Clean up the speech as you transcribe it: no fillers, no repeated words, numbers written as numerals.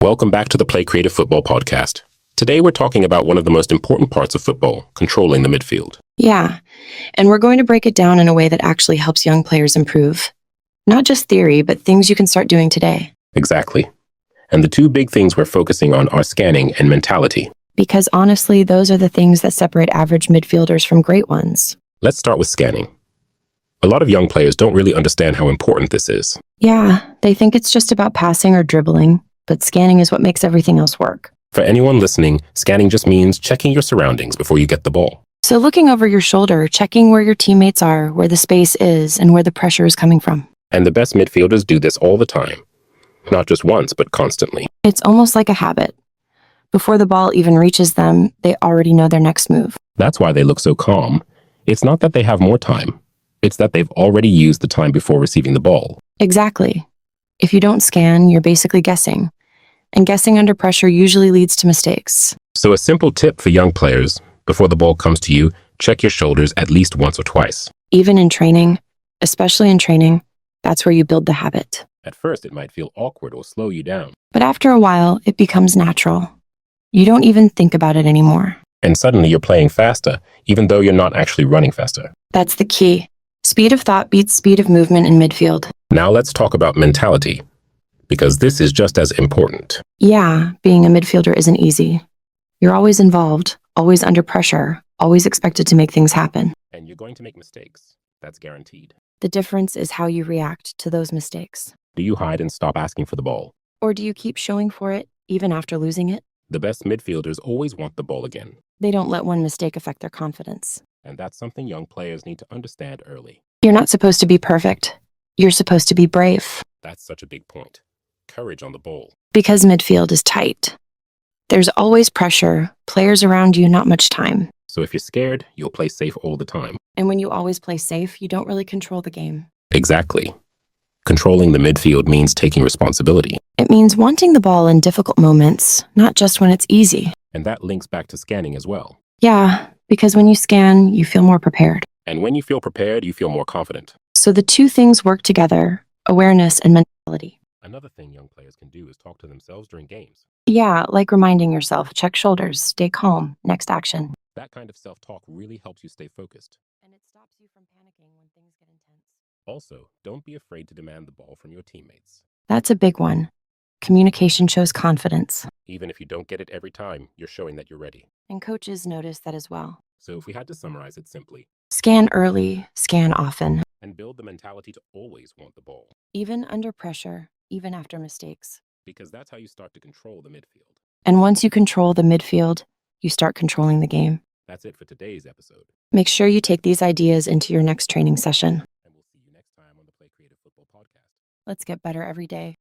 Welcome back to the Play Creative Football podcast. Today we're talking about one of the most important parts of football, controlling the midfield. Yeah, and we're going to break it down in a way that actually helps young players improve. Not just theory, but things you can start doing today. Exactly. And the two big things we're focusing on are scanning and mentality. Because honestly, those are the things that separate average midfielders from great ones. Let's start with scanning. A lot of young players don't really understand how important this is. Yeah, they think it's just about passing or dribbling, but scanning is what makes everything else work. For anyone listening, scanning just means checking your surroundings before you get the ball. So looking over your shoulder, checking where your teammates are, where the space is, and where the pressure is coming from. And the best midfielders do this all the time. Not just once, but constantly. It's almost like a habit. Before the ball even reaches them, they already know their next move. That's why they look so calm. It's not that they have more time. It's that they've already used the time before receiving the ball. Exactly. If you don't scan, you're basically guessing. And guessing under pressure usually leads to mistakes. So a simple tip for young players, before the ball comes to you, check your shoulders at least once or twice. Even in training, especially in training, that's where you build the habit. At first, it might feel awkward or slow you down. But after a while, it becomes natural. You don't even think about it anymore. And suddenly you're playing faster, even though you're not actually running faster. That's the key. Speed of thought beats speed of movement in midfield. Now let's talk about mentality, because this is just as important. Yeah, being a midfielder isn't easy. You're always involved, always under pressure, always expected to make things happen. And you're going to make mistakes. That's guaranteed. The difference is how you react to those mistakes. Do you hide and stop asking for the ball? Or do you keep showing for it, even after losing it? The best midfielders always want the ball again. They don't let one mistake affect their confidence. And that's something young players need to understand early. You're not supposed to be perfect. You're supposed to be brave. That's such a big point. Courage on the ball. Because midfield is tight. There's always pressure, players around you, not much time. So if you're scared, you'll play safe all the time. And when you always play safe, you don't really control the game. Exactly. Controlling the midfield means taking responsibility. It means wanting the ball in difficult moments, not just when it's easy. And that links back to scanning as well. Yeah, because when you scan, you feel more prepared. And when you feel prepared, you feel more confident. So the two things work together, awareness and mentality. Another thing young players can do is talk to themselves during games. Yeah, like reminding yourself, check shoulders, stay calm, next action. That kind of self-talk really helps you stay focused. And it stops you from panicking when things get intense. Also, don't be afraid to demand the ball from your teammates. That's a big one. Communication shows confidence. Even if you don't get it every time, you're showing that you're ready. And coaches notice that as well. So if we had to summarize it simply, Scan early, scan often. and build the mentality to always want the ball. Even under pressure, even after mistakes. Because that's how you start to control the midfield. And once you control the midfield, you start controlling the game. That's it for today's episode. Make sure you take these ideas into your next training session. And we'll see you next time on the Play Creative Football podcast. Let's get better every day.